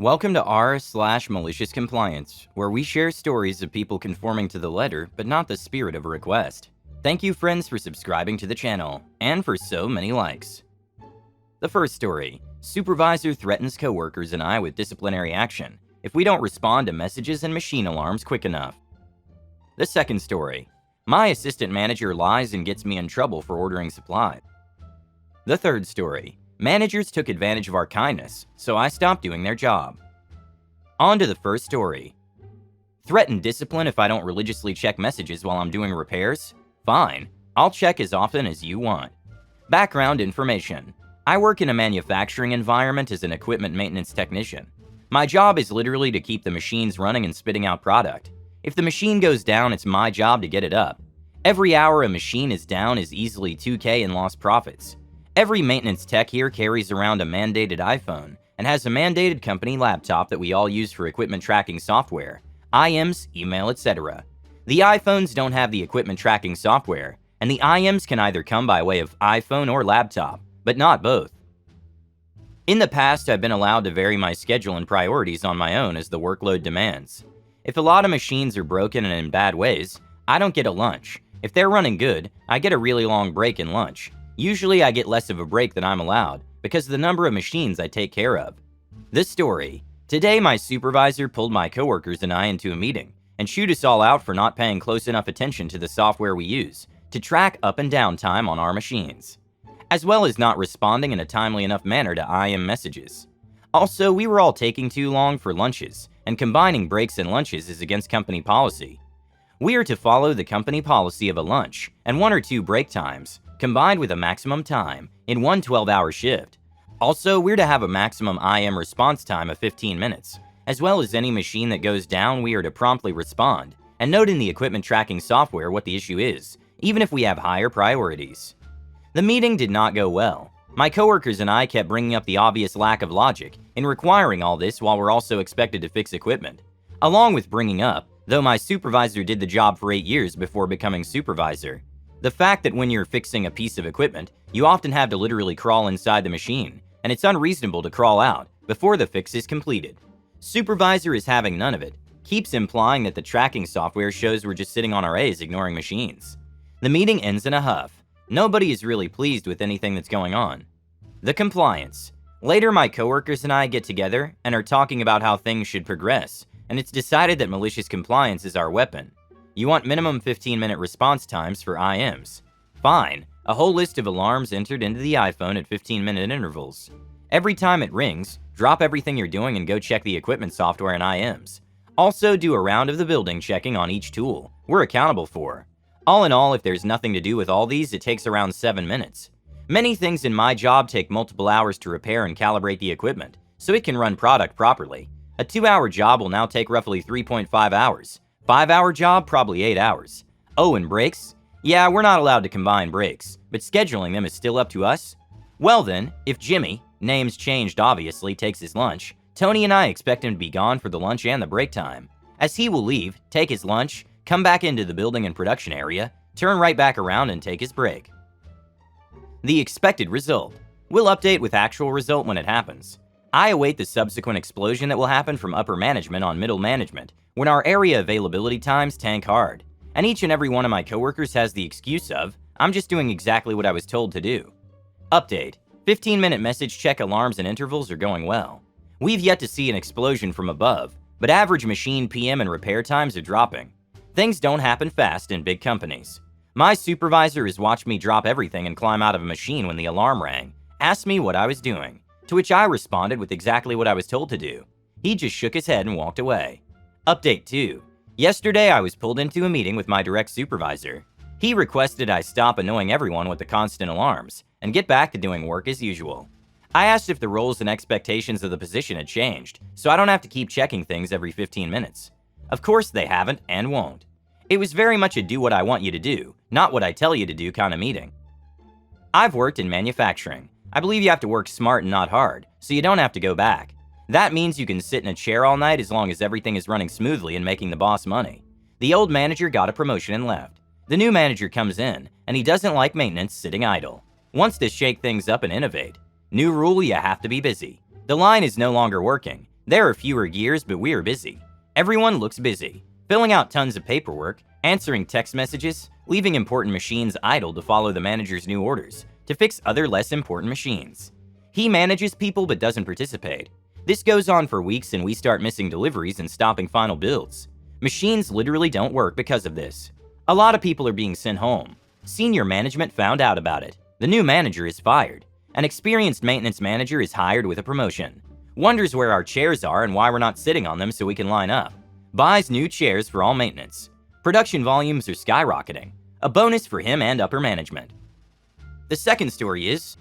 Welcome to r/malicious compliance, where we share stories of people conforming to the letter but not the spirit of a request. Thank you, friends, for subscribing to the channel and for so many likes. The first story: supervisor threatens coworkers and I with disciplinary action if we don't respond to messages and machine alarms quick enough. The second story: my assistant manager lies and gets me in trouble for ordering supplies. The third story: managers took advantage of our kindness, so I stopped doing their job. On to the first story. Threaten discipline if I don't religiously check messages while I'm doing repairs? Fine, I'll check as often as you want. Background information: I work in a manufacturing environment as an equipment maintenance technician. My job is literally to keep the machines running and spitting out product. If the machine goes down, it's my job to get it up. Every hour a machine is down is easily $2K in lost profits. Every maintenance tech here carries around a mandated iPhone and has a mandated company laptop that we all use for equipment tracking software, IMs, email, etc. The iPhones don't have the equipment tracking software, and the IMs can either come by way of iPhone or laptop, but not both. In the past, I've been allowed to vary my schedule and priorities on my own as the workload demands. If a lot of machines are broken and in bad ways, I don't get a lunch. If they're running good, I get a really long break in lunch. Usually I get less of a break than I'm allowed because of the number of machines I take care of. This story: today my supervisor pulled my coworkers and I into a meeting and chewed us all out for not paying close enough attention to the software we use to track up and down time on our machines, as well as not responding in a timely enough manner to IM messages. Also, we were all taking too long for lunches, and combining breaks and lunches is against company policy. We are to follow the company policy of a lunch and 1 or 2 break times, combined with a maximum time in one 12-hour shift. Also, we're to have a maximum IM response time of 15 minutes, as well as any machine that goes down we are to promptly respond and note in the equipment tracking software what the issue is, even if we have higher priorities. The meeting did not go well. My coworkers and I kept bringing up the obvious lack of logic in requiring all this while we're also expected to fix equipment, along with bringing up, though my supervisor did the job for 8 years before becoming supervisor, the fact that when you're fixing a piece of equipment, you often have to literally crawl inside the machine, and it's unreasonable to crawl out before the fix is completed. Supervisor is having none of it, keeps implying that the tracking software shows we're just sitting on our A's ignoring machines. The meeting ends in a huff. Nobody is really pleased with anything that's going on. The compliance: later my coworkers and I get together and are talking about how things should progress, and it's decided that malicious compliance is our weapon. You want minimum 15-minute response times for IMs. Fine, a whole list of alarms entered into the iPhone at 15-minute intervals. Every time it rings, drop everything you're doing and go check the equipment software and IMs. Also do a round of the building checking on each tool we're accountable for. All in all, if there's nothing to do with all these, it takes around 7 minutes. Many things in my job take multiple hours to repair and calibrate the equipment, so it can run product properly. A 2-hour job will now take roughly 3.5 hours. 5-hour job, probably 8 hours. Oh, and breaks? Yeah, we're not allowed to combine breaks, but scheduling them is still up to us. Well then, if Jimmy, name's changed obviously, takes his lunch, Tony and I expect him to be gone for the lunch and the break time, as he will leave, take his lunch, come back into the building and production area, turn right back around and take his break. The expected result: we'll update with actual result when it happens. I await the subsequent explosion that will happen from upper management on middle management when our area availability times tank hard, and each and every one of my coworkers has the excuse of, I'm just doing exactly what I was told to do. Update: 15-minute message check alarms and intervals are going well. We've yet to see an explosion from above, but average machine PM and repair times are dropping. Things don't happen fast in big companies. My supervisor has watched me drop everything and climb out of a machine when the alarm rang, asked me what I was doing, to which I responded with exactly what I was told to do. He just shook his head and walked away. Update 2. Yesterday I was pulled into a meeting with my direct supervisor. He requested I stop annoying everyone with the constant alarms and get back to doing work as usual. I asked if the roles and expectations of the position had changed, so I don't have to keep checking things every 15 minutes. Of course they haven't and won't. It was very much a do what I want you to do, not what I tell you to do kind of meeting. I've worked in manufacturing. I believe you have to work smart and not hard, so you don't have to go back. That means you can sit in a chair all night as long as everything is running smoothly and making the boss money. The old manager got a promotion and left. The new manager comes in, and he doesn't like maintenance sitting idle. Wants to shake things up and innovate. New rule: you have to be busy. The line is no longer working. There are fewer gears, but we are busy. Everyone looks busy, filling out tons of paperwork, answering text messages, leaving important machines idle to follow the manager's new orders, to fix other less important machines. He manages people but doesn't participate. This goes on for weeks and we start missing deliveries and stopping final builds. Machines literally don't work because of this. A lot of people are being sent home. Senior management found out about it. The new manager is fired. An experienced maintenance manager is hired with a promotion. Wonders where our chairs are and why we're not sitting on them so we can line up. Buys new chairs for all maintenance. Production volumes are skyrocketing. A bonus for him and upper management. The second story is,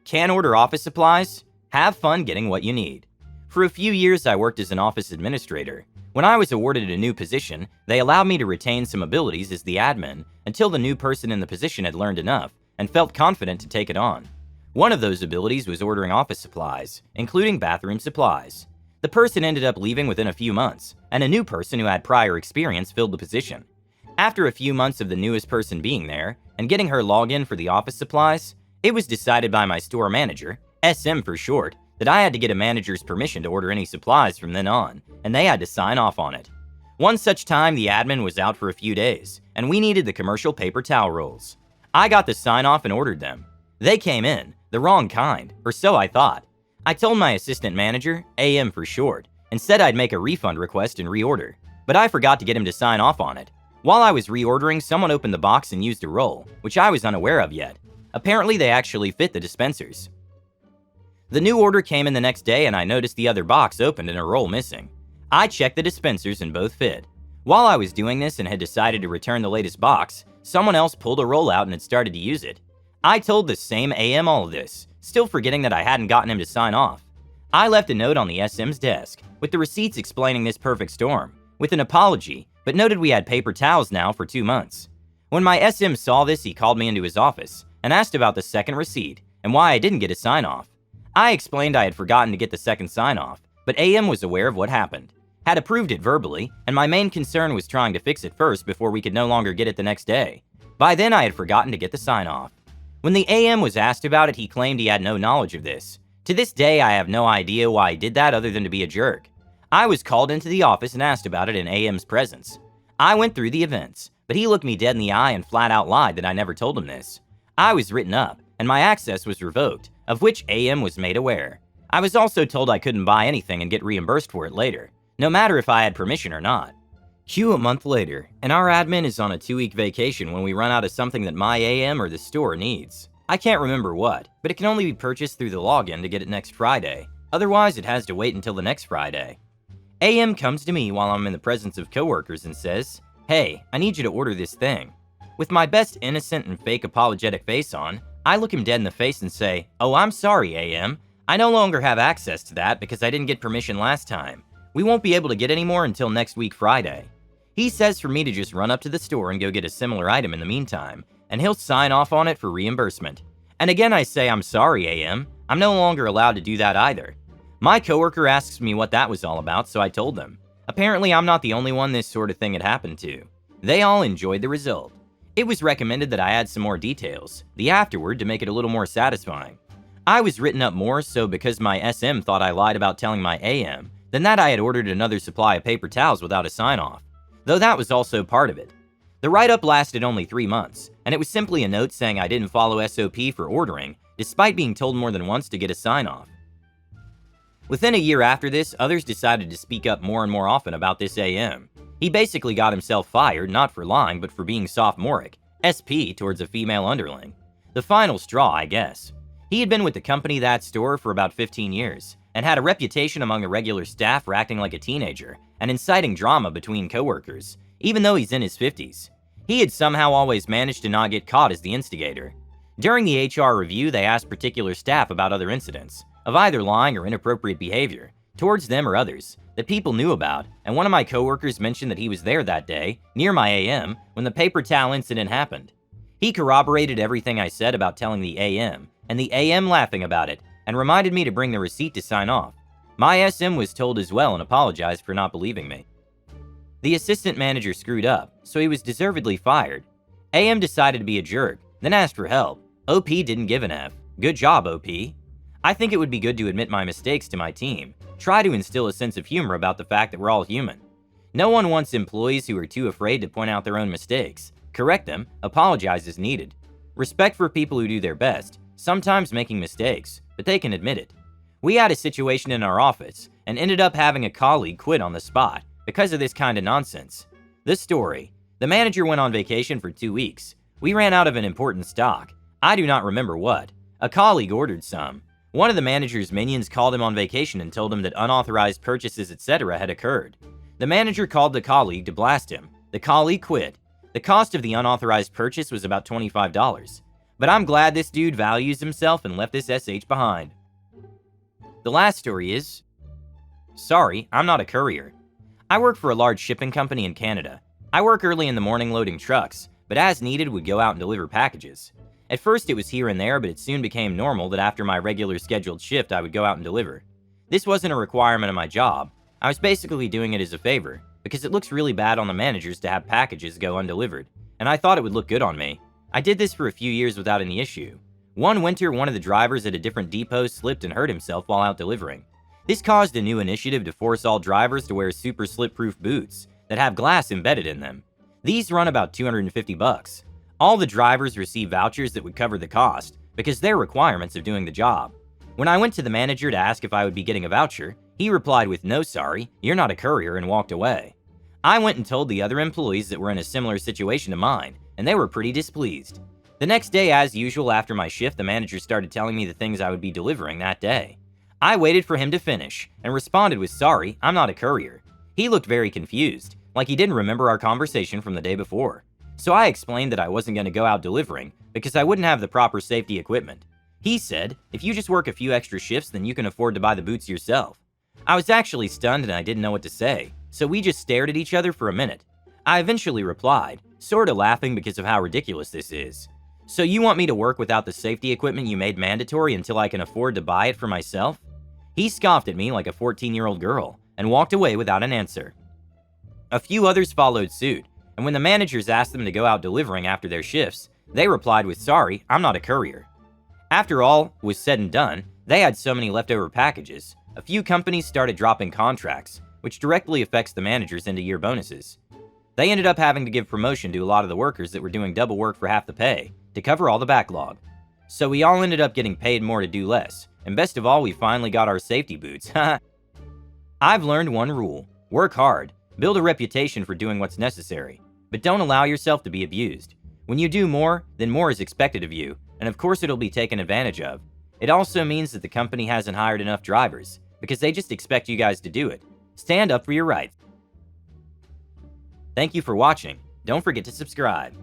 can't order office supplies? Have fun getting what you need. For a few years, I worked as an office administrator. When I was awarded a new position, they allowed me to retain some abilities as the admin until the new person in the position had learned enough and felt confident to take it on. One of those abilities was ordering office supplies, including bathroom supplies. The person ended up leaving within a few months, and a new person who had prior experience filled the position. After a few months of the newest person being there and getting her login for the office supplies, it was decided by my store manager, SM for short, that I had to get a manager's permission to order any supplies from then on, and they had to sign off on it. One such time, the admin was out for a few days, and we needed the commercial paper towel rolls. I got the sign off and ordered them. They came in, the wrong kind, or so I thought. I told my assistant manager, AM for short, and said I'd make a refund request and reorder, but I forgot to get him to sign off on it. While I was reordering, someone opened the box and used a roll, which I was unaware of yet. Apparently, they actually fit the dispensers. The new order came in the next day and I noticed the other box opened and a roll missing. I checked the dispensers and both fit. While I was doing this and had decided to return the latest box, someone else pulled a roll out and had started to use it. I told the same AM all of this, still forgetting that I hadn't gotten him to sign off. I left a note on the SM's desk, with the receipts explaining this perfect storm, with an apology, but noted we had paper towels now for 2 months. When my SM saw this, he called me into his office and asked about the second receipt and why I didn't get a sign-off. I explained I had forgotten to get the second sign-off, but AM was aware of what happened, had approved it verbally, and my main concern was trying to fix it first before we could no longer get it the next day. By then, I had forgotten to get the sign-off. When the AM was asked about it, he claimed he had no knowledge of this. To this day, I have no idea why he did that other than to be a jerk. I was called into the office and asked about it in AM's presence. I went through the events, but he looked me dead in the eye and flat out lied that I never told him this. I was written up, and my access was revoked, of which AM was made aware. I was also told I couldn't buy anything and get reimbursed for it later, no matter if I had permission or not. Cue a month later, and our admin is on a 2-week vacation when we run out of something that my AM or the store needs. I can't remember what, but it can only be purchased through the login to get it next Friday. Otherwise, it has to wait until the next Friday. AM comes to me while I'm in the presence of coworkers and says, "Hey, I need you to order this thing." With my best innocent and fake apologetic face on, I look him dead in the face and say, "Oh, I'm sorry, AM. I no longer have access to that because I didn't get permission last time. We won't be able to get any more until next week Friday." He says for me to just run up to the store and go get a similar item in the meantime, and he'll sign off on it for reimbursement. And again I say, "I'm sorry, AM. I'm no longer allowed to do that either." My coworker asks me what that was all about, so I told them. Apparently I'm not the only one this sort of thing had happened to. They all enjoyed the result. It was recommended that I add some more details, the afterward, to make it a little more satisfying. I was written up more so because my SM thought I lied about telling my AM, than that I had ordered another supply of paper towels without a sign-off, though that was also part of it. The write-up lasted only 3 months, and it was simply a note saying I didn't follow SOP for ordering, despite being told more than once to get a sign-off. Within a year after this, others decided to speak up more and more often about this AM. He basically got himself fired, not for lying, but for being sophomoric, SP towards a female underling. The final straw, I guess. He had been with the company, that store, for about 15 years, and had a reputation among the regular staff for acting like a teenager and inciting drama between coworkers, even though he's in his 50s. He had somehow always managed to not get caught as the instigator. During the HR review, they asked particular staff about other incidents, of either lying or inappropriate behavior, towards them or others, that people knew about, and one of my coworkers mentioned that he was there that day, near my AM, when the paper towel incident happened. He corroborated everything I said about telling the AM, and the AM laughing about it, and reminded me to bring the receipt to sign off. My SM was told as well and apologized for not believing me. The assistant manager screwed up, so he was deservedly fired. AM decided to be a jerk, then asked for help. OP didn't give an F. Good job, OP. I think it would be good to admit my mistakes to my team. Try to instill a sense of humor about the fact that we're all human. No one wants employees who are too afraid to point out their own mistakes. Correct them, apologize as needed. Respect for people who do their best, sometimes making mistakes, but they can admit it. We had a situation in our office and ended up having a colleague quit on the spot because of this kind of nonsense. This story: the manager went on vacation for 2 weeks. We ran out of an important stock. I do not remember what. A colleague ordered some. One of the manager's minions called him on vacation and told him that unauthorized purchases, etc. had occurred. The manager called the colleague to blast him. The colleague quit. The cost of the unauthorized purchase was about $25. But I'm glad this dude values himself and left this SH behind. The last story is, sorry, I'm not a courier. I work for a large shipping company in Canada. I work early in the morning loading trucks, but as needed would go out and deliver packages. At first it was here and there, but it soon became normal that after my regular scheduled shift I would go out and deliver. This wasn't a requirement of my job. I was basically doing it as a favor, because it looks really bad on the managers to have packages go undelivered, and I thought it would look good on me. I did this for a few years without any issue. One winter, one of the drivers at a different depot slipped and hurt himself while out delivering. This caused a new initiative to force all drivers to wear super slip-proof boots that have glass embedded in them. These run about $250. All the drivers receive vouchers that would cover the cost, because they're requirements of doing the job. When I went to the manager to ask if I would be getting a voucher, he replied with "No sorry, you're not a courier," and walked away. I went and told the other employees that were in a similar situation to mine, and they were pretty displeased. The next day, as usual after my shift, the manager started telling me the things I would be delivering that day. I waited for him to finish, and responded with "Sorry, I'm not a courier." He looked very confused, like he didn't remember our conversation from the day before. So I explained that I wasn't going to go out delivering, because I wouldn't have the proper safety equipment. He said, "If you just work a few extra shifts, then you can afford to buy the boots yourself." I was actually stunned and I didn't know what to say, so we just stared at each other for a minute. I eventually replied, sorta laughing because of how ridiculous this is. "So you want me to work without the safety equipment you made mandatory until I can afford to buy it for myself?" He scoffed at me like a 14-year-old girl and walked away without an answer. A few others followed suit, and when the managers asked them to go out delivering after their shifts, they replied with "Sorry, I'm not a courier." After all was said and done, they had so many leftover packages. A few companies started dropping contracts, which directly affects the managers' end-of-year bonuses. They ended up having to give promotion to a lot of the workers that were doing double work for half the pay, to cover all the backlog. So we all ended up getting paid more to do less, and best of all, we finally got our safety boots. I've learned one rule: work hard, build a reputation for doing what's necessary, but don't allow yourself to be abused. When you do more, then more is expected of you, and of course it'll be taken advantage of. It also means that the company hasn't hired enough drivers, because they just expect you guys to do it. Stand up for your rights. Thank you for watching. Don't forget to subscribe.